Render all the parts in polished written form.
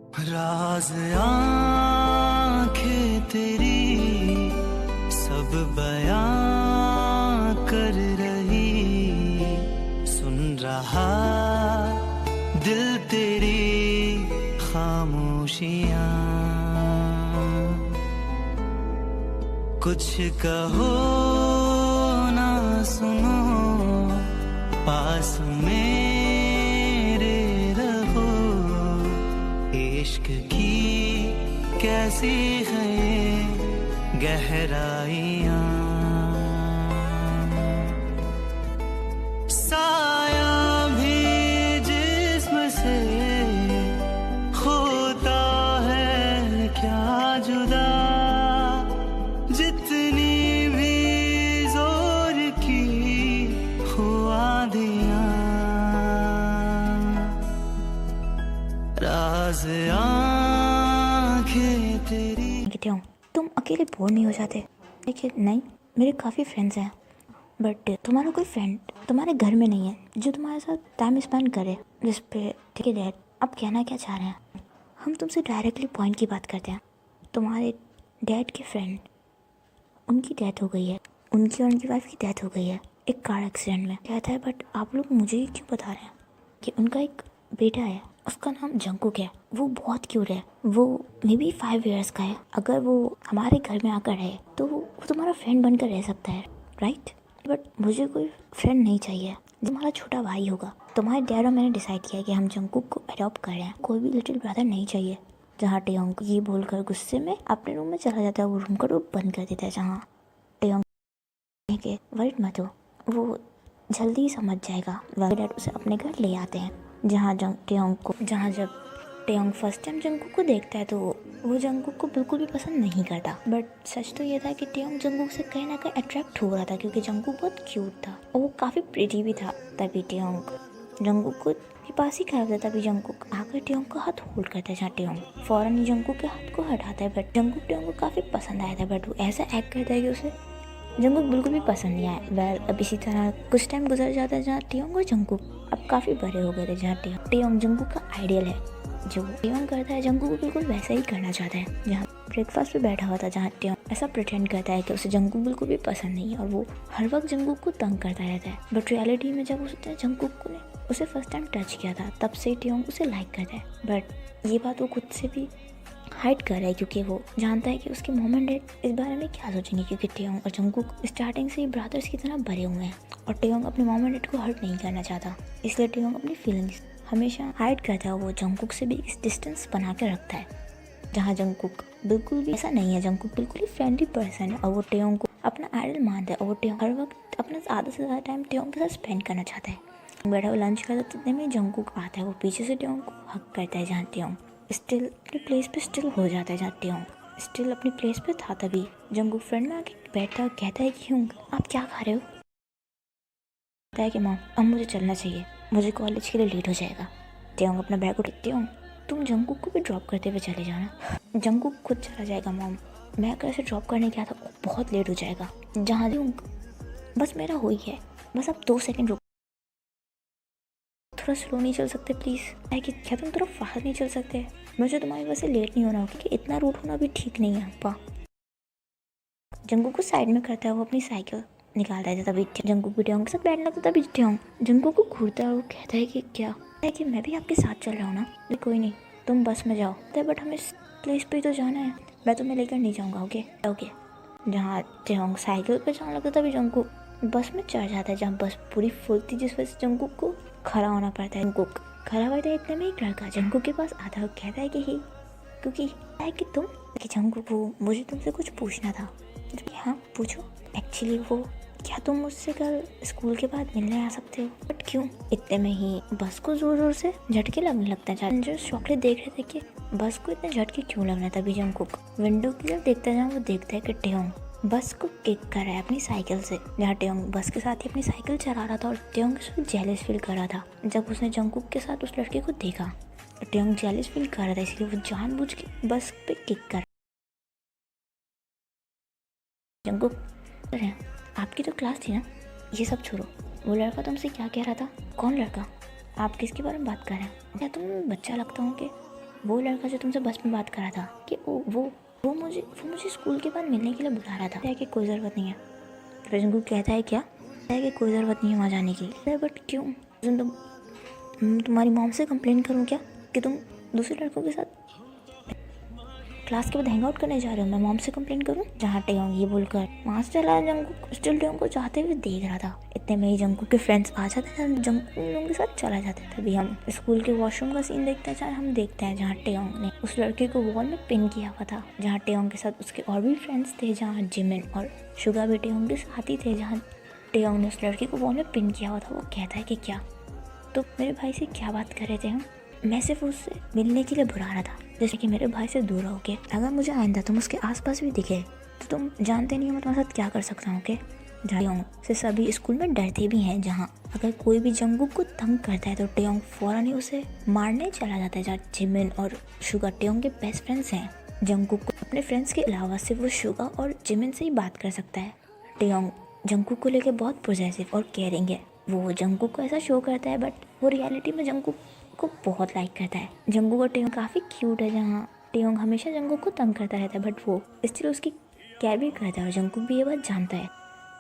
राज आंखें तेरी सब बयां कर रही, सुन रहा दिल तेरी खामोशियां। कुछ कहो ना सुनो, पास मेरे रहो। इश्क की कैसी है गहराइयां, साया भी जिस्म से होता है क्या जुदा, जितनी भी जोर की हुआ दिया। राज आंखें तेरी। कहती हूँ तुम अकेले बोर नहीं हो जाते? देखिए नहीं, मेरे काफ़ी फ्रेंड्स हैं, बट तुम्हारा कोई फ्रेंड तुम्हारे घर में नहीं है जो तुम्हारे साथ टाइम स्पेंड करे। जिस पे ठीक है डैड, आप कहना क्या चाह रहे हैं? हम तुमसे डायरेक्टली पॉइंट की बात करते हैं। तुम्हारे डैड के फ्रेंड, उनकी डेथ हो गई है, उनकी और उनकी वाइफ की डेथ हो गई है एक कार एक्सीडेंट में। कहता है बट आप लोग मुझे क्यों बता रहे हैं कि उनका एक बेटा है, उसका नाम जंगकुक है, वो बहुत क्यूट है, वो मे बी 5 years का है। अगर वो हमारे घर में आकर रहे तो वो तुम्हारा फ्रेंड बनकर रह सकता है, राइट? बट मुझे कोई फ्रेंड नहीं चाहिए, तुम्हारा छोटा भाई होगा। तुम्हारे डैड और मैंने डिसाइड किया कि हम जंगकुक को अडॉप्ट कर रहे हैं, कोई भी लिटिल ब्रदर नहीं चाहिए। जहाँ टेयोंग को ये बोलकर गुस्से में अपने रूम में चला जाता है, वो रूम का डोर बंद कर देता है। जहाँ टेयोंग के वरिड मत हो, वो जल्दी समझ जाएगा। डैड उसे अपने घर ले आते हैं। जहाँ जब टेयोंग फर्स्ट टाइम जंगकुक को देखता है तो वो जंगकुक को बिल्कुल भी पसंद नहीं करता। बट सच तो ये था कि टेयोंग जंगकुक से कहीं ना कहीं अट्रैक्ट हो रहा था, क्योंकि जंगकुक बहुत क्यूट था और वो काफ़ी प्रिटी भी था। तभी टेयोंग जंगकुक को पास ही खड़ा था, तभी जंगकुक आकर टेयोंग का हाथ होल्ड करता है। जहाँ टेयोंग फौरन ही जंगकुक के हाथ को हटाता है, बट जंगकुक टेयोंग को काफ़ी पसंद आया था। बट वो ऐसा एक्ट करता है कि उसे जंगकुक बिल्कुल भी पसंद नहीं आया। वेल अब इसी तरह कुछ टाइम गुजर जाता है, जहाँ टेयोंग और जंगकुक अब काफ़ी बड़े हो गए थे। जहाँ टेयोंग जंगकुक का आइडियल है, जो टेयोंग करता है जंगकुक को बिल्कुल वैसा ही करना चाहता है। जहाँ ब्रेकफास्ट पे बैठा हुआ था, जहाँ टेयोंग ऐसा प्रिटेंड करता है कि उसे जंगकुक बिल्कुल भी पसंद नहीं है और वो हर वक्त जंगकुक को तंग करता रहता है। बट रियलिटी में जब उसने जंगकुक ने उसे फर्स्ट टाइम टच किया था, तब से टेयोंग उसे लाइक करता है। बट ये बात वो खुद से भी हाइड कर रहा है, क्योंकि वो जानता है कि उसके मॉम एंड डैड इस बारे में क्या सोचेंगे, क्योंकि टेयोंग और जंगकुक स्टार्टिंग से ही ब्रदर्स की तरह बड़े हुए हैं और टेयोंग अपने मॉम एंड डैड को हर्ट नहीं करना चाहता। इसलिए टेयोंग अपनी फीलिंग्स हमेशा हाइड करता है। वो जंगकुक से भी एक डिस्टेंस बना के रखता है, जहाँ जंगकुक बिल्कुल भी ऐसा नहीं है। जंगकुक बिल्कुल ही फ्रेंडली पर्सन है और वो टेयोंग को अपना आइडल मानता है और वो टेयोंग हर वक्त अपना ज़्यादा से ज़्यादा टाइम टेयोंग के साथ स्पेंड करना चाहता है। बैठा हुआ लंच करता इतने में जंगकुक आता है, वो पीछे से टेयोंग को हक करता है। जहाँ टेयोंग स्टिल अपनी प्लेस पे स्टिल हो जाता है, जहाँ टेयोंग स्टिल अपनी प्लेस पे था। तभी जंगकुक फ्रेंड में आके बैठता है और कहता है कि आप क्या खा रहे हो? कहता है कि मॉम अब मुझे चलना चाहिए, मुझे कॉलेज के लिए लेट हो जाएगा। टेयोंग अपना बैग उठाती, टेयोंग तुम जंगकुक को भी ड्रॉप करते हुए चले जाना। जंगकुक खुद चला जाएगा मॉम, मैं अगर ऐसे ड्रॉप करने गया था बहुत लेट हो जाएगा। जहाँ बस मेरा हो ही है, बस आप 2 सेकंड रुक, थोड़ा स्लो नहीं चल सकते प्लीज़? है कि क्या तुम थोड़ा फास्ट नहीं चल सकते? मुझे तुम्हारी वजह से लेट नहीं होना हो, क्योंकि इतना रूट होना भी ठीक नहीं है अप्पा। जंगकुक को साइड में करता है, वो अपनी साइकिल निकालता है। तभी जंगकुक भी टेयोंग के साथ बैठने लगता है। तभी टेयोंग जंगकुक को घूरता है और वो कहता है कि क्या है कि मैं भी आपके साथ चल रहा हूँ ना, कोई नहीं तुम बस में जाओ, बट हमें इस प्लेस पे तो जाना है, मैं तुम्हें लेकर नहीं जाऊँगा। Okay okay. जहाँ टेयोंग साइकिल पे जाने लगता है, तभी जंगकुक बस में चढ़ जाता है, जहाँ बस पूरी फुल थी, जिस वजह से जंगकुक को खड़ा होना पड़ता है। जंगकुक खड़ा हुआ था, इतने में एक लड़का जंगकुक के पास आता है और कहता है कि ही क्योंकि है कि तुम कि जंगकुक वो मुझे तुमसे कुछ पूछना था। हाँ पूछो। एक्चुअली वो क्या तुम मुझसे कल स्कूल के बाद मिलने आ सकते हो? बट क्यों? इतने में ही बस को जोर जोर से झटके लगने लगता है। जो चॉकलेट देख रहे थे कि बस को इतने झटके क्यों लगना है। तभी जंगकुक विंडो की तरफ देखता है, जहाँ वो देखता है कि टेयोंग बस को किक कर रहा है अपनी साइकिल से। जहाँ टेयोंग बस के साथ ही अपनी साइकिल चला रहा था और टेयोंग उसको जेलस फील कर रहा था। जब उसने जंगकुक के साथ उस लड़के को देखा, टेयोंग जेलस फील कर रहा था, इसलिए वो जानबूझ के बस पे किक कर। जंगकुक आपकी तो क्लास थी ना, ये सब छोड़ो, वो लड़का तुमसे क्या कह रहा था? कौन लड़का? आप किसके बारे में बात कर रहे हैं? क्या तुम बच्चा लगता हूँ कि वो लड़का जो तुमसे बस में बात कर रहा था कि वो मुझे स्कूल के बाद मिलने के लिए बुला रहा था कि कोई ज़रूरत नहीं है। फिर जंगकुक कहता है क्या, कहता है कि कोई ज़रूरत नहीं है वहाँ जाने की। अरे बट क्यों, तुम्हारी मॉम से कंप्लेन करूँ क्या कि तुम दूसरे लड़कों के साथ क्लास के बाद हैंग आउट करने जा रहे हो? मैं मॉम से कंप्लेन करूँ? जहाँ टेयोंग ये बोलकर वहाँ से चला, जंगकुक स्टिल टेयोंग को जाते हुए देख रहा था। इतने में ही जंगकुक के फ्रेंड्स आ जाते हैं, जंगकुक उन लोगों के साथ चला जाता है। तभी हम स्कूल के वॉशरूम का सीन देखते हैं, हम देखते हैं जहाँ टेयोंग ने उस लड़के को वॉल में पिन किया हुआ था, जहाँ टेयोंग के साथ उसके और भी फ्रेंड्स थे, जहाँ जिमिन और शुगा भी टेयोंग के साथी थे। जहाँ टेयोंग ने उस लड़के को वॉल में पिन किया हुआ था, वो कहता है कि क्या, तो मेरे भाई से क्या बात कर रहे थे हम? मैं सिर्फ उससे मिलने के लिए बुला रहा था, जैसे कि मेरे भाई से दूर रहोगे। अगर मुझे आइंदा तुम उसके आसपास भी दिखे तो तुम जानते नहीं हो मैं तुम्हारे साथ क्या कर सकता हूँ। ओके, टेयोंग से सभी स्कूल में डरते भी हैं, जहाँ अगर कोई भी जंगकुक को तंग करता है तो टेयोंग फौरन ही उसे मारने चला जाता है। जहाँ जिमिन और शुगा टेयोंग के बेस्ट फ्रेंड्स हैं, जंगकुक को अपने फ्रेंड्स के अलावा सिर्फ वो शुगा और जिमिन से ही बात कर सकता है। टेयोंग जंगकुक को लेकर बहुत पॉजिटिव और केयरिंग है। वो जंगकुक को ऐसा शो करता है, बट वो रियलिटी में जंगकुक को बहुत लाइक करता है। जंगकुक और टेयोंग काफ़ी क्यूट है, जहाँ टेयोंग हमेशा जंगकुक को तंग करता रहता है, बट वो स्टिल उसकी केयर भी करता है और जंगकुक भी ये बात जानता है।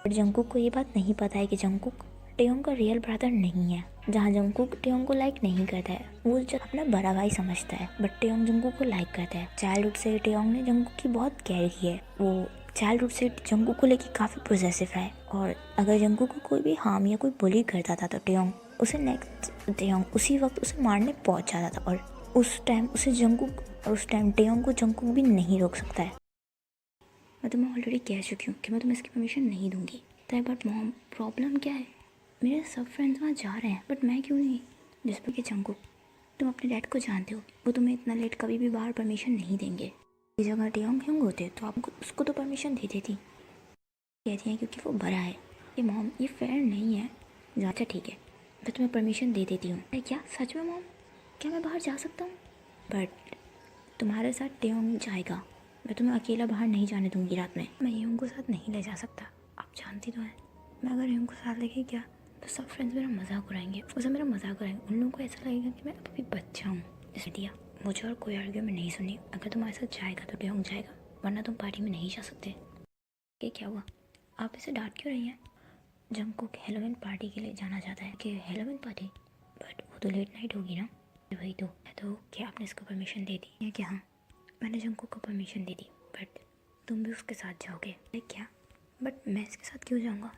बट जंगकुक को ये बात नहीं पता है कि जंगकुक टेयोंग का रियल ब्रदर नहीं है। जहाँ जंगकुक टेयोंग को लाइक नहीं करता है, वो जब अपना बड़ा भाई समझता है, बट टेयोंग जंगकुक को लाइक करता है। चाइल्डहुड से टेयोंग ने जंगकुक की बहुत केयर की है। वो चाइल्डहुड से जंगकुक को लेकर काफ़ी पोजेसिव है, और अगर जंगकुक को कोई भी हार्म या कोई बुली करता था तो टेयोंग उसी वक्त उसे मारने पहुंच जाता था। और उस टाइम टेयोंग को जंगकुक भी नहीं रोक सकता है। मैं तुम्हें ऑलरेडी कह चुकी हूँ कि मैं तुम्हें इसकी परमिशन नहीं दूंगी। बट मॉम, प्रॉब्लम क्या है? मेरे सब फ्रेंड्स वहाँ जा रहे हैं, बट मैं क्यों नहीं? जिस पर कि जंगकुक, तुम अपने डैड को जानते हो, वो तुम्हें इतना लेट कभी भी बाहर परमिशन नहीं देंगे। इस जगह टेयोंग क्यों होते तो आपको उसको तो परमिशन दे देती। कहती हैं क्योंकि वो बड़ा है। ये मॉम, ये फेयर नहीं है। अच्छा ठीक है, मैं तुम्हें परमिशन दे देती हूँ। क्या सच में मॉम? क्या मैं बाहर जा सकता हूँ? बट तुम्हारे साथ टेयोंग जाएगा, मैं तुम्हें अकेला बाहर नहीं जाने दूंगी रात में। मैं यूंग को साथ नहीं ले जा सकता, आप जानती तो हैं। मैं अगर यूंग को साथ लेके गया तो सब फ्रेंड्स मेरा मजाक उड़ाएंगे, उसे मेरा मजाक उड़ाएंगे। उन लोगों को ऐसा लगेगा कि मैं अभी बच्चा हूँ। इसलिए दिया, मुझे और कोई आर्ग्यूमेंट नहीं सुनी। अगर तुम्हारे साथ जाएगा तो टेयोंग जाएगा, वरना तुम पार्टी में नहीं जा सकते। कि क्या हुआ, आप इसे डांट क्यों रही हैं? जंगकुक हेलोविन पार्टी के लिए जाना चाहता है। कि हेलोविन पार्टी? बट वो तो लेट नाइट होगी ना। वही तो क्या आपने इसको परमिशन दे दी है? क्या हाँ, मैंने जंगकुक को परमिशन दे दी, बट तुम भी उसके साथ जाओगे? क्या? बट मैं इसके साथ क्यों जाऊँगा?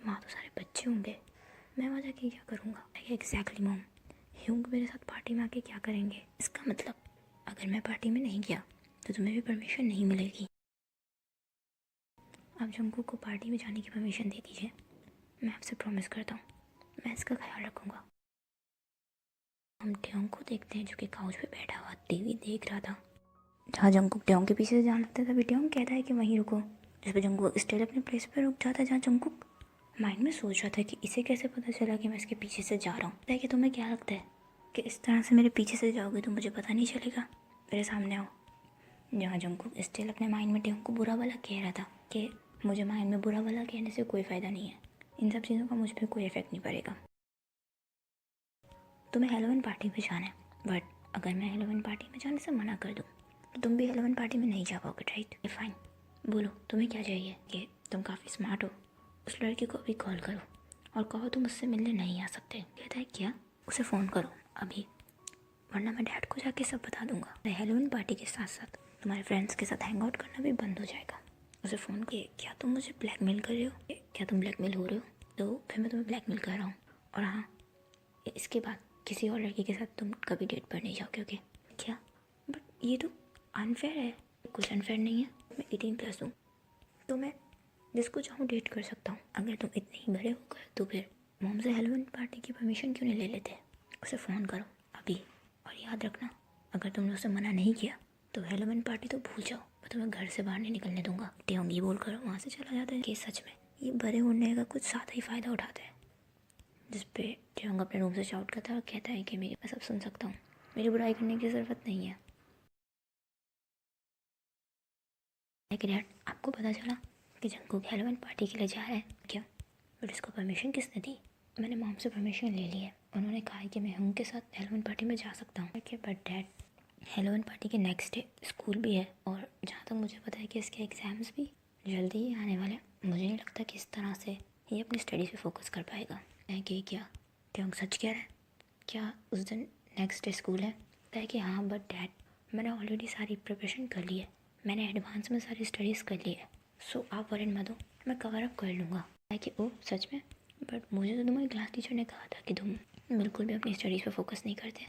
वहाँ तो सारे बच्चे होंगे, मैं वहाँ जाके क्या करूँगा? एग्जैक्टली मॉम, ह्यूंग मेरे साथ पार्टी में आके क्या करेंगे? इसका मतलब अगर मैं पार्टी में नहीं गया तो तुम्हें भी परमिशन नहीं मिलेगी। आप जंगकुक को पार्टी में जाने की परमिशन दे दीजिए, मैं आपसे प्रॉमिस करता हूँ मैं इसका ख्याल रखूँगा। हम टेयोंग को देखते हैं जो कि काउच पे बैठा हुआ टीवी देख रहा था। जहाँ जंगकुक टेयोंग के पीछे से जाने लगता है, तभी टेयोंग कहता है कि वहीं रुको। जिस पर जंगकुक स्टिल अपने प्लेस पर रुक जाता है, जहाँ जंगकुक माइंड में सोच रहा था कि इसे कैसे पता चला कि मैं इसके पीछे से जा रहा हूँ। कि तुम्हें क्या लगता है कि इस तरह से मेरे पीछे से जाओगे तो मुझे पता नहीं चलेगा? मेरे सामने आओ। जहाँ जंगकुक स्टिल अपने माइंड में टेयोंग को बुरा भला कह रहा था कि मुझे माइंड में बुरा भला कहने से कोई फ़ायदा नहीं है, इन सब चीज़ों का मुझ पर कोई इफेक्ट नहीं पड़ेगा। तुम्हें हेलोविन पार्टी में जाना है, बट अगर मैं हेलोविन पार्टी में जाने से मना कर दूँ तो तुम भी हेलोविन पार्टी में नहीं जा पाओगे, राइट? फाइन, बोलो तुम्हें क्या चाहिए? कि तुम काफ़ी स्मार्ट हो, उस लड़की को अभी कॉल करो और कहो तुम उससे मिलने नहीं आ सकते। कहता है क्या? उसे फ़ोन करो अभी, वरना मैं डैड को जाके सब बता दूंगा। हेलोविन पार्टी के साथ साथ तुम्हारे फ्रेंड्स के साथ हैंग आउट करना भी बंद हो जाएगा। उसे फ़ोन किए, क्या तुम मुझे ब्लैकमेल कर रहे हो? क्या तुम ब्लैकमेल हो रहे हो? तो फिर मैं तुम्हें ब्लैकमेल कर रहा हूँ, और हाँ, इसके बाद किसी और लड़की के साथ तुम कभी डेट पर नहीं जाओगे। ओके? क्या? बट ये तो अनफेयर है। कुछ अनफेयर नहीं है, मैं 18+ हूँ, तो मैं जिसको चाहूँ डेट कर सकता हूँ। अगर तुम इतने ही बड़े हो गए तो फिर मॉम से हेलोविन पार्टी की परमिशन क्यों नहीं ले लेते? उसे फ़ोन करो अभी, और याद रखना अगर तुमने उसे मना नहीं किया तो हेलोविन पार्टी तो भूल जाओ, मैं तुम्हें घर से बाहर नहीं निकलने दूंगा। टेयोंग ये बोल कर वहाँ से चला जाता है। कि सच में ये बड़े होने का कुछ ज़्यादा ही फ़ायदा उठाता है। जिस पे टेयोंग अपने रूम से शाउट करता है और कहता है कि मैं सब सुन सकता हूँ, मेरी बुराई करने की ज़रूरत नहीं है। लेकिन यार, आपको पता चला कि जंगकुक हेलोविन पार्टी के लिए जा रहा है? क्या? बट इसको परमिशन किसने दी? मैंने मॉम से परमिशन ले ली है, उन्होंने कहा है कि मैं ह्यूंग के साथ हेलोविन पार्टी में जा सकता हूँ। बट डैड, हेलोइन पार्टी के नेक्स्ट डे स्कूल भी है और जहाँ तक मुझे पता है कि इसके एग्ज़ाम्स भी जल्दी ही आने वाले हैं। मुझे नहीं लगता कि इस तरह से ये अपनी स्टडीज़ पे फोकस कर पाएगा। है कि क्या ट्योंग सच कह रहा है? क्या उस दिन नेक्स्ट डे स्कूल है? है कि हाँ, बट डैड मैंने ऑलरेडी सारी प्रिपरेशन कर ली है, मैंने एडवांस में सारी स्टडीज़ कर ली है, सो आप वरीड मत हो, मैं कवर अप कर लूँगा। है कि ओ सच में? बट मुझे तो तुम्हारी क्लास टीचर ने कहा था कि तुम बिल्कुल भी अपनी स्टडीज़ पे फोकस नहीं करते।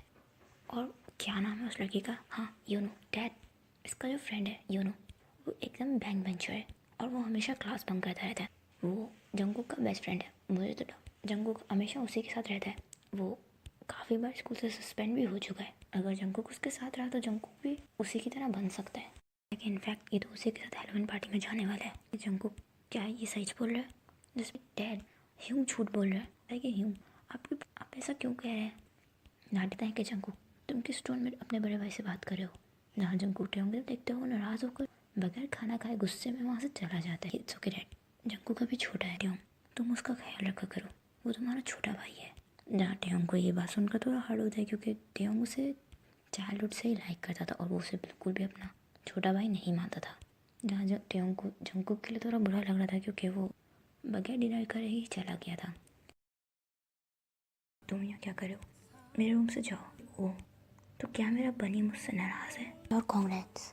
और क्या नाम है उस लड़की का? हाँ, यूनो। डैड, इसका जो फ्रेंड है यूनो, वो एकदम बैक बेंचर है और वो हमेशा क्लास बंक करता रहता है। वो जंगकुक का बेस्ट फ्रेंड है। मुझे तो जंगकुक हमेशा उसी के साथ रहता है। वो काफ़ी बार स्कूल से सस्पेंड भी हो चुका है। अगर जंगकुक उसके साथ रहा तो जंगकुक भी उसी की तरह बन सकता है। लेकिन इनफैक्ट ये तो उसी के साथ हेलोइन पार्टी में जाने वाला है। जंगकुक क्या ये सच बोल रहा है? जिसमें डैड ह्यूम झूठ बोल रहा है कि ह्यूम आप ऐसा क्यों कह रहे हैं? डांटता है कि जंगकुक तुम किस टोन में अपने बड़े भाई से बात कर रहे हो? जहाँ जंगकुक ट्योंग देखते हो नाराज़ होकर बगैर खाना खाए गुस्से में वहाँ से चला जाता है। इट्स ओके डैड, जंगकुक अभी छोटा है ट्योंग, तुम उसका ख्याल रखा करो, वो तुम्हारा छोटा भाई है। जहाँ ट्योंग को ये बात सुनकर थोड़ा हार्ड होता है क्योंकि ट्योंग उसे चाइल्डहुड से ही लाइक करता था और वो उसे बिल्कुल भी अपना छोटा भाई नहीं मानता था। जहाँ ट्योंग को जंगकुक के लिए थोड़ा बुरा लग रहा था क्योंकि वो बगैर डिनर करे ही चला गया था। तुम यहाँ क्या कर रहे हो? मेरे रूम से जाओ। ओ तो क्या मेरा बनी मुझसे नाराज़ है? और कॉन्ग्रेट्स,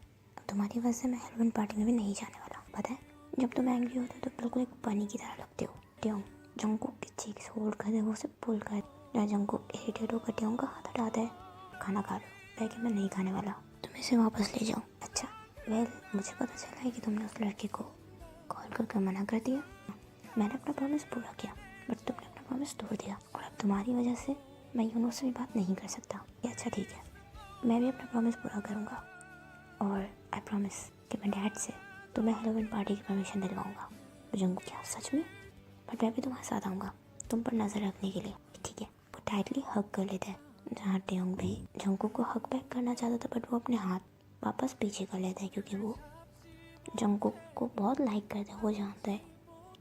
तुम्हारी वजह से मैं हेलोइन पार्टी में भी नहीं जाने वाला। पता है, जब तुम एंग्री होते हो तो बिल्कुल एक बनी की तरह लगते हो। ट्योंग जंगकुक की चीक्स होल्ड कर दे, वो उसे पुल कर दे। जंगकुक इरिटेट होकर ट्योंग का हाथ हटाता है। खाना खा लो। है कि मैं नहीं खाने वाला, तुम इसे वापस ले जाओ। अच्छा वेल, मुझे पता चला है कि तुमने उस लड़के को कॉल करके मना कर दिया। मैंने अपना प्रॉमिस पूरा किया बट तुमने अपना प्रॉमिस तोड़ दिया और अब तुम्हारी वजह से मैं यूनो से भी बात नहीं कर सकता। अच्छा ठीक है, मैं भी अपना प्रॉमिस पूरा करूँगा और आई प्रॉमिस कि मैं डैड से तुम्हें हेलोइन पार्टी की परमिशन दिलवाऊँगा। जंगकुक क्या सच में? बट मैं भी तुम्हारे साथ आऊँगा तुम पर नज़र रखने के लिए। ठीक है, वो टाइटली हग कर लेता है। जहाँ ट्योंग भी जंगकुक को हग बैक करना चाहता था बट वो अपने हाथ वापस पीछे कर लेता है क्योंकि वो जंगकुक को बहुत लाइक करता है। वो जानता है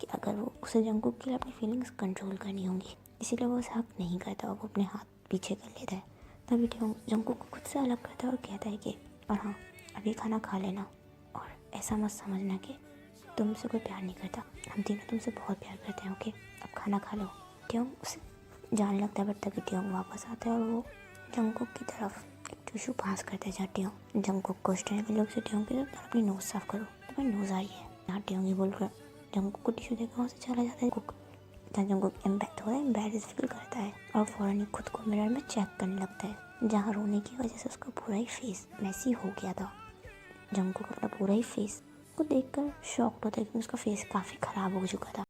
कि अगर वो उसे जंगकुक के लिए अपनी फीलिंग्स कंट्रोल करनी होंगी, इसीलिए वो उसे हक नहीं करता और वो अपने हाथ पीछे कर लेता है। तभी ट्योंग जंगकुक को खुद से अलग करता है और कहता है कि और हाँ, अभी खाना खा लेना और ऐसा मत समझना कि तुमसे कोई प्यार नहीं करता, हम तीनों तुमसे बहुत प्यार करते हैं। ओके, अब खाना खा लो। ट्योंग उसे जाने लगता है बट तभी ट्योंग वापस आता है और वो जंगकुक की तरफ एक टिश्यू पास करता है। जहाँ ट्योंग जंगकुक को स्टैंड के लोग से ट्योंग की तरफ अपनी नोज़ साफ करो, तुम्हारी नोज़ आ रही है। जहाँ ट्योंग ही बोलकर जंगकुक को टिश्यू देकर वहाँ से चला जाता है। जहाँ जंगकुक इम्पैक्ट होता है, एम्बैरेस फील करता है और फ़ौरन ही खुद को मिरर में चेक करने लगता है। जहाँ रोने की वजह से उसका पूरा ही फेस मैसी हो गया था। जंगकुक अपना पूरा ही फेस को देखकर शॉक्ड होता है क्योंकि उसका फेस काफ़ी ख़राब हो चुका था।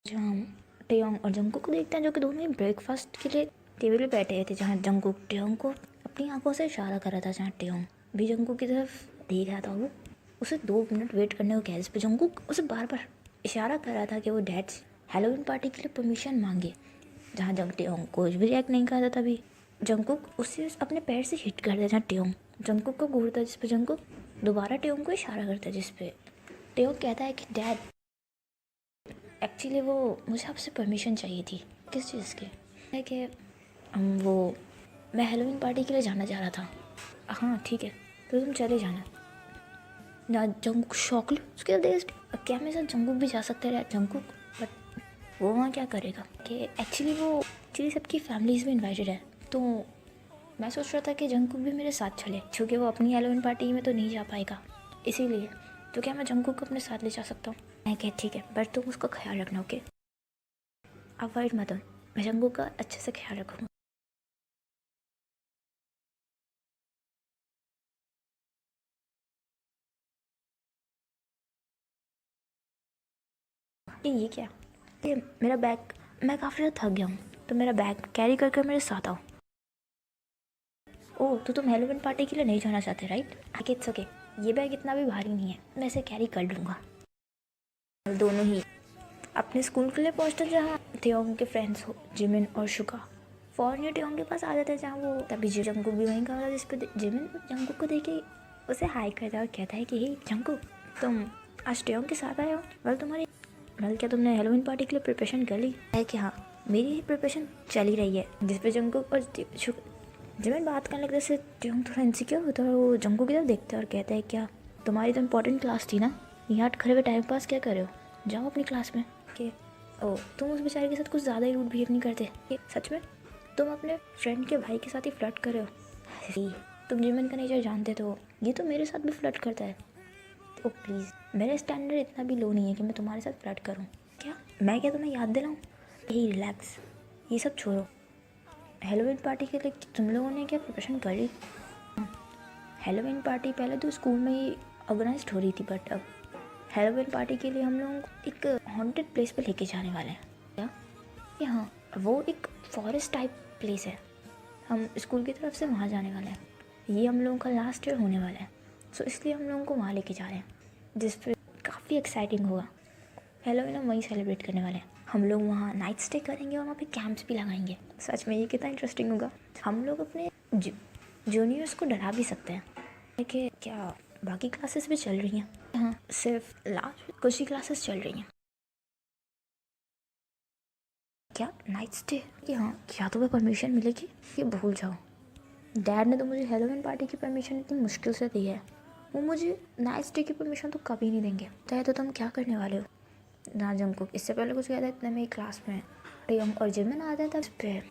जहाँ ट्योंग और जंगकुक को देखते हैं जो कि दोनों ही ब्रेकफास्ट के लिए टेबल पे बैठे हुए थे। जहाँ जंगकुक ट्योंग को अपनी आंखों से इशारा कर रहा था, जहाँ ट्योंग भी जंगकुक की तरफ देख रहा था। वो उसे 2 मिनट वेट करने को कह, जिस पे जंगकुक उसे बार बार इशारा कर रहा था कि वो डैड से हेलोइन पार्टी के लिए परमिशन मांगे। जहाँ ट्योंग कुछ भी रिएक्ट नहीं करता, तभी जंगकुक उससे अपने पैर से हिट कर दिया। जहाँ ट्योंग जंगकुक को घूरता है, जिस पे जंगकुक दोबारा ट्योंग को इशारा करता है, जिस पे ट्योंग कहता है कि डैड एक्चुअली वो मुझे आपसे परमिशन चाहिए थी। किस चीज़ की? है कि वो मैं हेलोइन पार्टी के लिए जाना चाह रहा था। हाँ ठीक है, तो तुम चले जाना। ना जंगकुक शॉक लो उसके देख, क्या मेरे साथ जंगकुक भी जा सकता है? जंगकुक बट वो वहाँ क्या करेगा कि एक्चुअली सबकी फैमिलीज भी इन्वाइटेड है, तो मैं सोच रहा था कि जंगकुक भी मेरे साथ चले, क्योंकि वो अपनी हेलोइन पार्टी में तो नहीं जा पाएगा, इसीलिए तो क्या मैं जंगकुक को अपने साथ ले जा सकता हूँ? मैं कह ठीक है, बट तुम उसका ख्याल रखना। ओके, आप वर्ड मत हो, मैं जंगकुक का अच्छे से ख्याल रखूँगा। ये क्या? ये मेरा बैग, मैं काफ़ी ज़्यादा थक गया हूँ, तो मेरा बैग कैरी कर मेरे साथ आओ। ओह, तो तुम हेलोविन पार्टी के लिए नहीं जाना चाहते राइट? आगे इट्स ओके, ये बैग इतना भी भारी नहीं है, मैं इसे कैरी कर लूँगा। दोनों ही अपने स्कूल के लिए पहुँचते, जहाँ ट्योंग के फ्रेंड्स हो जिमिन और शुका फ़ौरन ही ट्योंग के पास आ जाते हैं। जहाँ वो तभी जंगकुक भी वहीं कहा था, जिस पर जिमिन जंगकुक को देखे उसे हाई करता है और कहता है कि हे जंगकुक, तुम आज ट्योंग के साथ आए हो? क्या तुमने हेलोविन पार्टी के लिए प्रिपरेशन कर ली है? कि हाँ, मेरी प्रिपरेशन चल ही रही है। जिस पे जंगकुक और जिमिन बात करने लगे जैसे टियोंग थोड़ा इनसिक्योर होता है और वो जंगकुक की तरफ देखता है और कहता है क्या तुम्हारी तो इंपॉर्टेंट क्लास थी ना, यहाँ खड़े हुए टाइम पास क्या कर रहे हो, जाओ अपनी क्लास में। कि ओ तुम उस बेचारे के साथ कुछ ज़्यादा ही रूड बिहेव नहीं करते कि सच में तुम अपने फ्रेंड के भाई के साथ ही फ्लर्ट कर रहे हो। तुम जिमिन का नेचर जानते तो ये तो मेरे साथ भी फ्लर्ट करता है। तो प्लीज़ मेरा स्टैंडर्ड इतना भी लो नहीं है कि मैं तुम्हारे साथ फ्लर्ट करूँ। क्या मैं क्या तुम्हें याद दिलाऊँ? यही रिलैक्स, ये सब छोड़ो। हेलोवीन पार्टी के लिए तुम लोगों ने क्या प्रिपरेशन कर ली? हेलोवीन पार्टी पहले तो स्कूल में ही ऑर्गेनाइज हो रही थी, बट अब हेलोवीन पार्टी के लिए हम लोग एक हॉन्टेड प्लेस पे लेके जाने वाले हैं। क्या? कि हाँ, वो एक फॉरेस्ट टाइप प्लेस है, हम स्कूल की तरफ से वहाँ जाने वाले हैं। ये हम लोगों का लास्ट ईयर होने वाला है, सो इसलिए हम लोगों को वहाँ लेके जा रहे हैं, जिस पर काफ़ी एक्साइटिंग होगा। हेलोवीन हम वहीं सेलिब्रेट करने वाले हैं। हम लोग वहाँ नाइट स्टे करेंगे और वहाँ पे कैंप्स भी लगाएंगे। सच में ये कितना इंटरेस्टिंग होगा। हम लोग अपने जूनियर्स को डरा भी सकते हैं कि क्या बाकी क्लासेस भी चल रही हैं? हाँ, सिर्फ लास्ट कुछ ही क्लासेस चल रही हैं। क्या नाइट स्टे? कि हाँ, क्या तुम्हें परमिशन मिलेगी? ये भूल जाओ। डैड ने तो मुझे हेलोवीन पार्टी की परमिशन इतनी मुश्किल से दी है, वो मुझे नाइट स्टे की परमिशन तो कभी नहीं देंगे। तो तुम क्या करने वाले हो? ना जंगकुक इससे पहले कुछ कहता है, इतने मेरी क्लास में टियोंग और जिमिन आता था। इस पर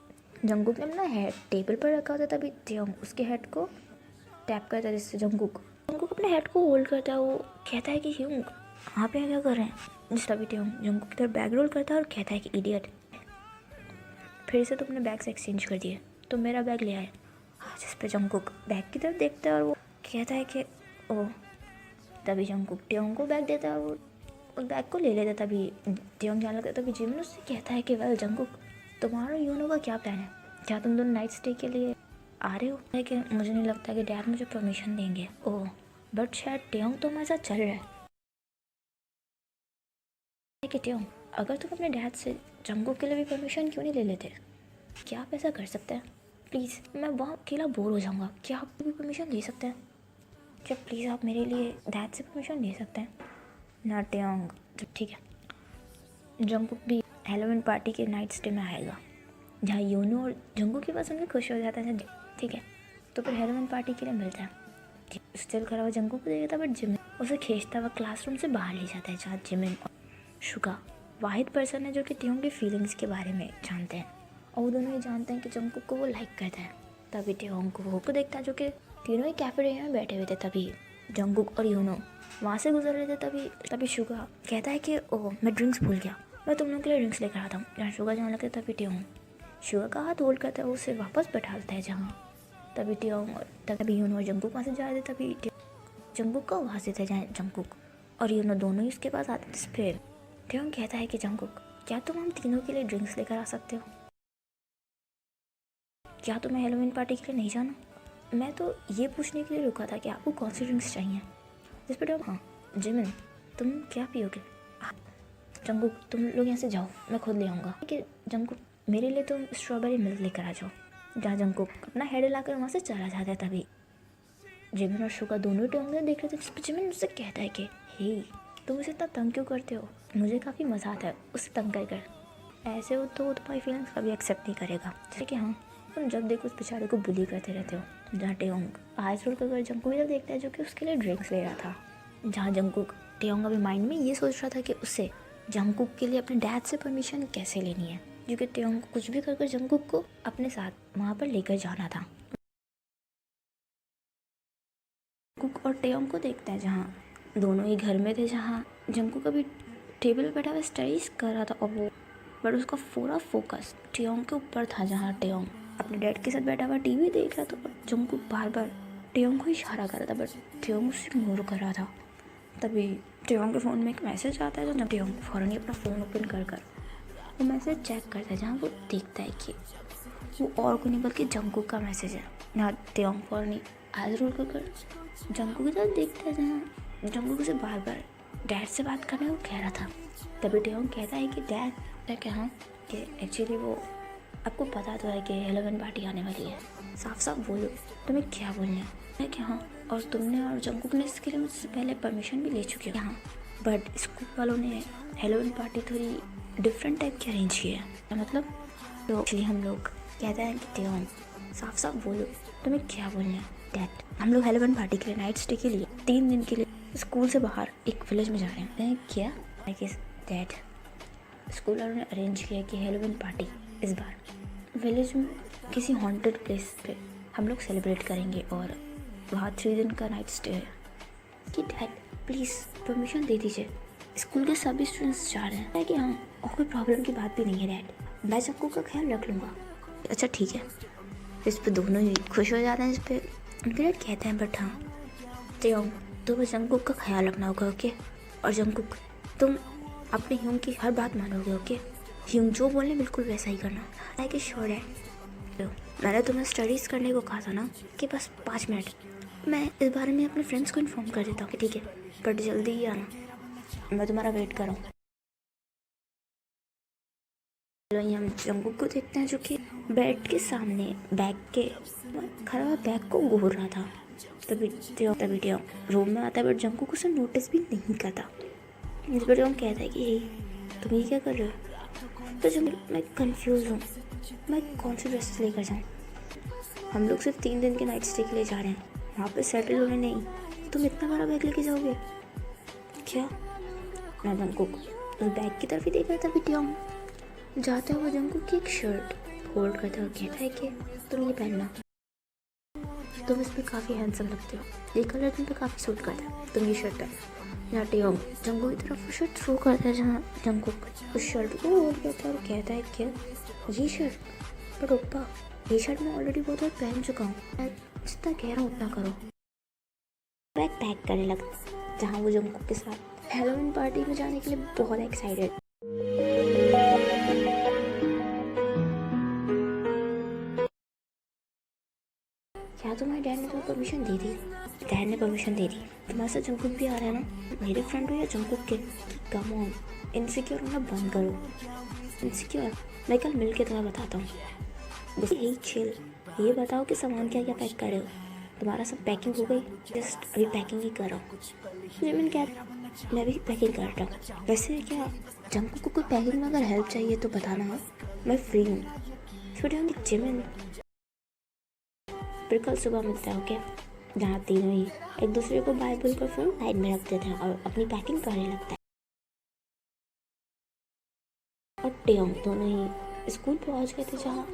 जंगकुक ने अपना हेड टेबल पर रखा होता, तभी टियोंग उसके हेड को टैप करता है, जिससे जंगकुक अपने हेड को होल्ड करता है। वो कहता है कि ह्यूंग वहाँ पे क्या कर रहे हैं? जिस तभी टियोंग जंगकुक की तरफ बैग रोल करता है और कहता है कि इडियट, फिर से तुमने बैग से एक्सचेंज कर दिए, तो मेरा बैग ले आए। जिस पे जंगकुक बैग की तरफ देखता है और वो कहता है कि ओ, तभी जंगकुक टियोंग को बैग देता है और वो उस बैग को ले लेता। तभी टियोंग जाने लगता है। तभी जिमिन उससे कहता है कि वेल जंगकुक, तुम्हारा यूनो का क्या प्लान है? क्या तुम दोनों नाइट स्टे के लिए आ रहे हो? है कि मुझे नहीं लगता कि डैड मुझे परमिशन देंगे। ओह, बट शायद टियोंग तो हमारे साथ चल रहा है कि टियोंग, अगर तुम अपने डैड से जंगकुक के लिए भी परमिशन क्यों नहीं ले लेते? क्या आप ऐसा कर सकते हैं? प्लीज़, मैं वहाँ अकेला बोर हो जाऊँगा। क्या आप भी परमिशन ले सकते हैं? क्या प्लीज़ आप मेरे लिए डैड से परमिशन ले सकते हैं? ना टियोंग, तो ठीक है। जंगकुक भी हेलोवीन पार्टी के नाइट स्टे में आएगा, जहाँ यूनो और जंगकुक के पास उनमें खुश हो जाता है। ठीक है, तो फिर हेलोवीन पार्टी के लिए मिलता है। स्टिल खड़ा हुआ जंगकुक को देखता है, बट जिमिन उसे खींचता हुआ क्लासरूम से बाहर ले जाता है, जहाँ जिमिन और शुगा वाहिद पर्सन है जो कि टियोंग की फीलिंग्स के बारे में जानते हैं, और वो दोनों ही जानते हैं कि जंगकुक को वो लाइक करता है। तभी टियोंग को देखता है, जो कि तीनों ही कैफेटेरिया में बैठे हुए थे। तभी जंगकुक और यूनो वहाँ से गुजर रहे थे। तभी शुगा कहता है कि ओह, मैं ड्रिंक्स भूल गया, मैं तुम लोगों के लिए ड्रिंक्स लेकर आता हूँ। जहाँ शुगा जाने लगता है, तभी टियोंग शुगा का हाथ होल्ड करता है, उसे वापस बैठाता है जहाँ। तभी टियोंग और तभी यूनो और जंगकुक वहाँ से जा रहे थे। तभी जंगकुक का आवाज़ देता है, जहाँ जंगकुक और यूनो दोनों ही उसके पास आते थे। फिर टियोंग कहता है कि जंगकुक, क्या तुम हम तीनों के लिए ड्रिंक्स लेकर आ सकते हो? क्या तुम्हें हेलोवीन पार्टी के लिए नहीं जाना? मैं तो ये पूछने के लिए रुका था कि आपको कौन सी ड्रिंक्स चाहिए। जिस पर हाँ, जिमिन तुम क्या पियोगे? जंगकुक तुम लोग यहाँ से जाओ, मैं खुद ले आऊँगा। ठीक है जंगकुक, मेरे लिए तुम स्ट्रॉबेरी मिल्क लेकर आ जाओ। जहाँ जंगकुक अपना हेड हिलाकर वहाँ से चला जाता है। तभी जिमिन और शुगा दोनों टियोंग देख रहे थे, जिस पर जिमिन उससे कहता है कि हे, तुम उसे इतना तंग क्यों करते हो? मुझे काफ़ी मज़ा आता है उसे तंग कर ऐसे हो तो तुम्हारी फीलिंग्स कभी एक्सेप्ट नहीं करेगा। जैसे कि हाँ, तुम जब देखो उस बेचारे को बुली करते रहते हो। जहाँ टियोंग आइस रोल कर जंगकुक इधर देखता है, जो कि उसके लिए ड्रिंक्स ले रहा था। जहाँ जंगकुक टियोंग अभी माइंड में ये सोच रहा था कि उसे जंगकुक के लिए अपने डैड से परमिशन कैसे लेनी है, क्योंकि टियोंग को कुछ भी कर जंगकुक को अपने साथ वहाँ पर लेकर जाना था। जंगकुक और टियोंग को देखता है, जहाँ दोनों ही घर में थे, जहाँ जंगकुक अभी टेबल पर बैठा हुआ स्टडीज कर रहा था, और वो बट उसका पूरा फोकस टियोंग के ऊपर था। जहाँ टियोंग अपने डैड के साथ बैठा हुआ टीवी देख रहा था, जंगकुक बार बार टियोंग को इशारा कर रहा था, बट टियोंग उससे इग्नोर कर रहा था। तभी टियोंग के फ़ोन में एक मैसेज आता है, तो टियोंग फ़ौरन ही अपना फ़ोन ओपन कर वो मैसेज चेक करता है, जहाँ वो देखता है कि वो और कोई नहीं बल्कि जंगकुक का मैसेज है। यहाँ टियोंग फ़ौरन ही आइज़ रोल कर जंगकुक की तरफ देखता है, जहाँ जंगकुक से बार बार डैड से बात करने को कह रहा था। तभी टियोंग कहता है कि डैड क्या, हाँ, कि एक्चुअली वो आपको पता तो है कि हेलोवीन पार्टी आने वाली है, साफ साफ बोलो तुम्हें क्या बोलना है। कि हाँ, और तुमने और जंगकुक ने इसके लिए मुझसे पहले परमिशन भी ले चुके हो। हाँ, बट स्कूल वालों ने हेलोवीन पार्टी थोड़ी डिफरेंट टाइप की अरेंज की है। मतलब तो एक्चुअली हम लोग कहते हैं कि टियोंग साफ साफ बोलो तुम्हें क्या बोलना है। डैड हम लोग हेलोविन पार्टी के लिए नाइट स्टे के लिए 3 दिन के लिए स्कूल से बाहर एक विलेज में जा रहे हैं। क्या आई गेस डैड स्कूल वालों ने अरेंज किया कि हेलोविन पार्टी इस बार विलेज में किसी हॉन्टेड प्लेस पे हम लोग सेलिब्रेट करेंगे और वहाँ 3 दिन का नाइट स्टे है। कि डैड प्लीज़ परमिशन दे दीजिए, स्कूल के सभी स्टूडेंट्स जा रहे हैं कि हाँ और कोई प्रॉब्लम की बात भी नहीं है डैड, मैं सबको का ख्याल रख लूँगा। अच्छा ठीक है। इस पर दोनों ही खुश हो जाते हैं। इस पर उनके डैड कहते हैं बट हाँ तो बस जंगकुक का ख्याल रखना होगा ओके। और जंगकुक तुम अपने ह्यूंग की हर बात मानोगे ओके। ह्यूंग जो बोले बिल्कुल वैसा ही करना। लाइक ए श्योर है। मैंने तुम्हें स्टडीज़ करने को कहा था ना कि बस 5 मिनट, मैं इस बारे में अपने फ्रेंड्स को इन्फॉर्म कर देता हूँ कि ठीक है बट जल्दी ही आना, मैं तुम्हारा वेट कर रहा हूँ। वहीं हम जंगकुक को देखते हैं जो कि बेड के सामने बैग के खड़ा हुआ बैग को घूर रहा था। तभी रूम में आता है बट जंगकुक उसे नोटिस भी नहीं करता। इस पर हम कहता है कि हे तुम ये क्या कर रहे हो। तो जब मैं कंफ्यूज हूँ मैं कौन सी ड्रेस लेकर जाऊँ। हम लोग सिर्फ 3 दिन के नाइट स्टे के लिए जा रहे हैं, वहाँ पे सेटल होने नहीं। तुम इतना बड़ा बैग लेके जाओगे क्या। मैं जंगकुक उस बैग की तरफ ही देख रहा था। टियोंग जाते हुए जंगकुक की एक शर्ट फोल्ड करता हुआ कहता है कि तुम ये पहनना, तुम इस पर काफ़ी हैंडसम लगते हो, ये कलर तुम पे काफ़ी सूट करता है, तुम ये शर्ट पहनो। यहाँ टियोंग जंगकुक की तरफ शर्ट थ्रो करता है जहाँ जंगकुक उस शर्ट को होल्ड करता है और कहता है क्या ये शर्ट। पर ओप्पा ये शर्ट मैं ऑलरेडी बहुत बार पहन चुका हूँ, मैं जितना कह रहा हूँ उतना करो। बैग पैक करने लगता जहाँ वो जंगकुक के साथ हेलोविन पार्टी में जाने के लिए बहुत एक्साइटेड। क्या तुम्हारे डैड ने तुम्हें परमिशन दे दी। डैड ने परमिशन दे दी। तुम्हारे साथ जंगकुक भी आ रहा है ना, मेरे फ्रेंड हो या जंगकुक के। कम ऑन इनसिक्योर होना बंद करो। इनसिक्योर मैं कल मिल के तुम्हें बताता हूँ। बस यही चिल, ये बताओ कि सामान क्या क्या पैक कर रहे हो। तुम्हारा सब पैकिंग हो गई। जस्ट अभी पैकिंग ही कर रहा हूँ। जिमिन क्या मैं भी पैकिंग कर रहा हूँ। वैसे क्या जंगकुक को कोई पैकिंग में अगर हेल्प चाहिए तो बताना है, मैं फ्री हूँ। फिर जिमिन फिर कल सुबह मिलता है ओके। जहाँ तीनों ही एक दूसरे को बाइबल का फोन साइड में रख देते हैं और अपनी पैकिंग करने लगता है। और टियोंग दोनों ही स्कूल पहुँच गए थे जहाँ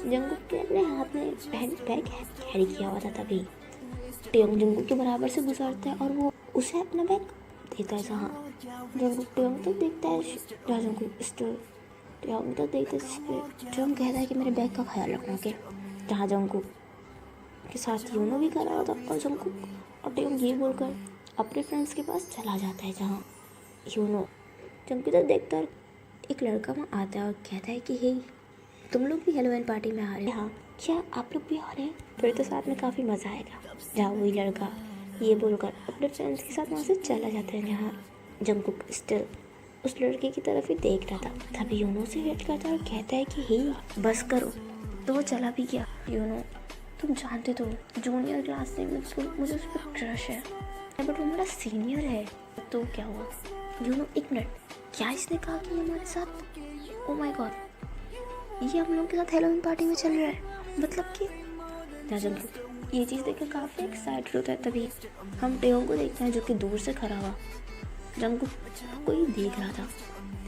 जंगकुक के अपने हाथ में बैग कैरी किया हुआ था। तभी टियोंग जंगकुक के बराबर से गुजरता है और वो उसे अपना बैग देता है। जहाँ जंगकुक टियोंग तो देखता है जहाँ जंगकुक स्टिल टियोंग तो देखता है। टियोंग कहता है कि मेरे बैग का ख्याल रखना ओके। जहाँ जंगकुक के साथ यूनो भी कर रहा था और जंगकुक और टियोंग ये बोलकर अपने फ्रेंड्स के पास चला जाता है। जहाँ यूनो जंगकुक तो देखता है एक लड़का वहाँ आता है और कहता है कि हे तुम लोग भी हेलोविन पार्टी में आ रहे हैं। हाँ क्या आप लोग भी आ रहे हैं, फिर तो साथ में काफ़ी मज़ा आएगा। जहाँ वही लड़का ये बोलकर अपने फ्रेंड्स के साथ वहाँ से चला जाता है। जहाँ जंगकुक स्टिल उस लड़के की तरफ ही देख रहा था। तभी यूनो से वेट करता है और कहता है कि हे बस करो। तो वो चला भी गया। यूनो तुम जानते तो जूनियर क्लास में मुझे उस पर क्रश है बट वो मेरा सीनियर है। तो क्या हुआ यूनो एक मिनट क्या इसने कहा कि हमारे साथ। ओ माय गॉड ये हम लोग के साथ हेलोविन पार्टी में चल रहा है। मतलब कि जंगकुक ये चीज़ देखकर काफ़ी एक्साइटेड होता है। तभी हम टियोंग को देखते हैं जो कि दूर से खड़ा हुआ जंगकुक को ही देख रहा था।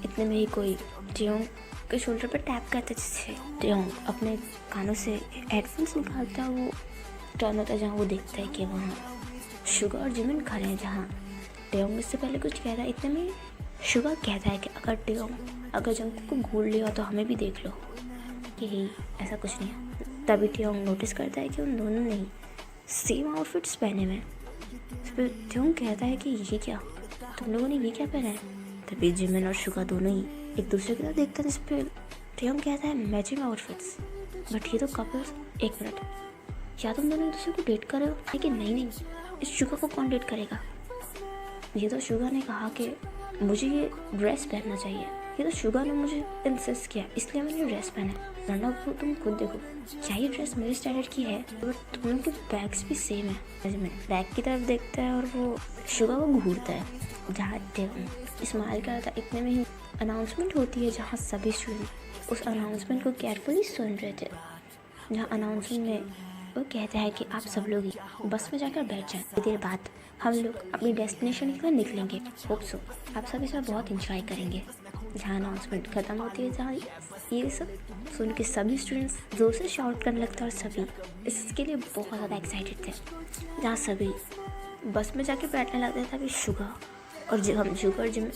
इतने में ही कोई टियोंग के शोल्डर पर टैप करता है जिससे टियोंग अपने कानों से हेडफोन्स निकालता है। वो टर्न होता है जहाँ वो देखता है कि वहाँ शुगा और जिमिन खड़े हैं। जहाँ टियोंग इससे पहले कुछ कहता है। इतने में शुगा कहता है कि अगर जंगकुक को घूर लिया तो हमें भी देख लो। कि ही ऐसा कुछ नहीं है। तभी टियोंग नोटिस करता है कि उन दोनों ने सेम आउटफिट्स पहने हुए हैं। फिर टियोंग कहता है कि ये क्या तुम लोगों ने ये क्या पहना है। तभी जिमिन और शुगा दोनों ही एक दूसरे की तरफ देखते हैं। जिस पर टियोंग कहता है मैचिंग आउटफिट्स बट ये तो कपल्स। एक मिनट क्या तुम दोनों एक दूसरे को डेट कर रहे हो। लेकिन नहीं इस शुगा को कौन डेट करेगा। ये तो शुगा ने कहा कि मुझे ये ड्रेस पहनना चाहिए। ये तो शुगा ने मुझे इंसिस्ट किया इसलिए मैंने ड्रेस पहना है। वरना वो तुम खुद देखो क्या ये ड्रेस मेरे स्टैंडर्ड की है। बट तुम लोग के बैग्स भी सेम है। बैग की तरफ देखता है और वो शुगा को घूरता है। जहाँ स्माइल करता है। इतने में ही अनाउंसमेंट होती है जहाँ सभी स्टूडेंट उस अनाउंसमेंट को केयरफुली सुन रहे थे। जहाँ अनाउंसमेंट में वो कहता है कि आप सब लोग ही बस में जाकर बैठ जाएं। थोड़ी देर बाद हम लोग अपनी डेस्टिनेशन की तरफ निकलेंगे। होप सो आप सब इसमें बहुत इंजॉय करेंगे। जहाँ अनाउंसमेंट ख़त्म होती है, जहाँ ये सब सुन के सभी स्टूडेंट्स जोर से शाउट करने लगते हैं और सभी इसके लिए बहुत ज़्यादा एक्साइटेड थे। जहाँ सभी बस में जाके बैठने लगते थे। अभी शुगर और हम शुगर जिमिन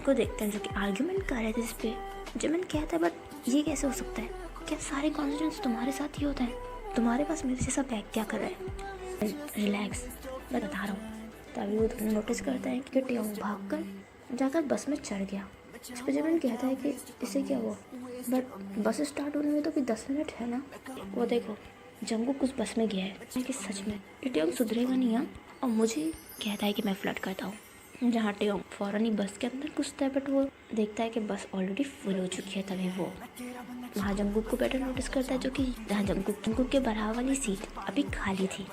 को देखते हैं जो कि आर्ग्यूमेंट कर रहे थे इस पर। जिमिन कहता है बट ये कैसे हो सकता है, क्या सारे कॉन्फिडेंस तुम्हारे साथ ही होता है, तुम्हारे पास मेरे जैसा बैग क्या कर रहा है। रिलैक्स, मैं बता रहा हूँ। तभी वो दोनों नोटिस करता है कि टेयोंग भाग कर जाकर बस में चढ़ गया। इस पर जिमिन कहता है कि इससे क्या हुआ, बट बस स्टार्ट होने में तो अभी 10 मिनट है ना। वो देखो जंगकुक उस बस में गया है कि सच में टेयोंग सुधरेगा नहीं है और मुझे कहता है कि मैं फ्लर्ट करता हूँ। जहाँ टेयोंग फ़ौरन ही बस के अंदर घुसता है, बट वो देखता है कि बस ऑलरेडी फुल हो चुकी है। तभी वो वहाँ जंगकुक को बैठा नोटिस करता है, जो कि जहाँ जंगकुक के बराबर वाली सीट अभी खाली थी।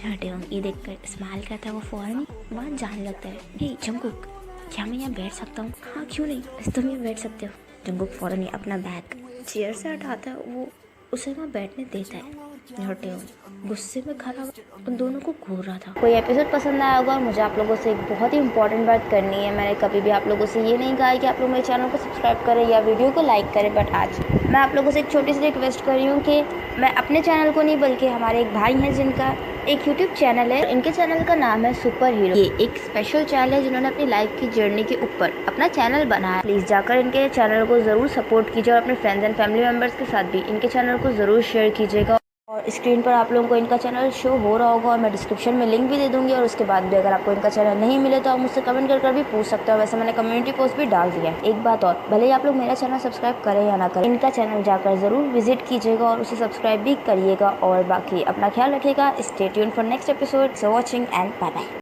जहाँ टेयोंग ये देखकर स्माइल करता है, वो फ़ौरन ही वहाँ जाने लगता है। हे जंगकुक, क्या मैं यहाँ बैठ सकता हूँ? हाँ क्यों नहीं, तुम यहाँ बैठ सकते हो। जंगकुक फ़ौरन ही अपना बैग चेयर से हटाता है, वो उसे वहाँ बैठने देता है। जहाँ टेयोंग गुस्से में खड़ा उन दोनों को घूर रहा था। कोई एपिसोड पसंद आया होगा और मुझे आप लोगों से एक बहुत ही इंपॉर्टेंट बात करनी है। मैंने कभी भी आप लोगों से ये नहीं कहा है कि आप लोग मेरे चैनल को सब्सक्राइब करें या वीडियो को लाइक करें, बट आज मैं आप लोगों से एक छोटी सी रिक्वेस्ट कर रही हूँ कि मैं अपने चैनल को नहीं बल्कि हमारे एक भाई हैं जिनका एक यूट्यूब चैनल है, इनके चैनल का नाम है सुपर हीरो। ये एक स्पेशल चैनल है जिन्होंने अपनी लाइफ की जर्नी के ऊपर अपना चैनल बनाया। प्लीज़ जाकर इनके चैनल को ज़रूर सपोर्ट कीजिए और अपने फ्रेंड्स एंड फैमिली मेम्बर्स के साथ भी इनके चैनल को ज़रूर शेयर कीजिएगा। और स्क्रीन पर आप लोगों को इनका चैनल शो हो रहा होगा और मैं डिस्क्रिप्शन में लिंक भी दे दूंगी। और उसके बाद भी अगर आपको इनका चैनल नहीं मिले तो आप मुझसे कमेंट कर भी पूछ सकते हो। वैसे मैंने कम्युनिटी पोस्ट भी डाल दिया है। एक बात और, भले ही आप लोग मेरा चैनल सब्सक्राइब करें या ना करें, इनका चैनल जाकर ज़रूर विजिट कीजिएगा और उसे सब्सक्राइब भी करिएगा। और बाकी अपना ख्याल रखिएगा। Stay tuned for next episode. So watching and bye bye.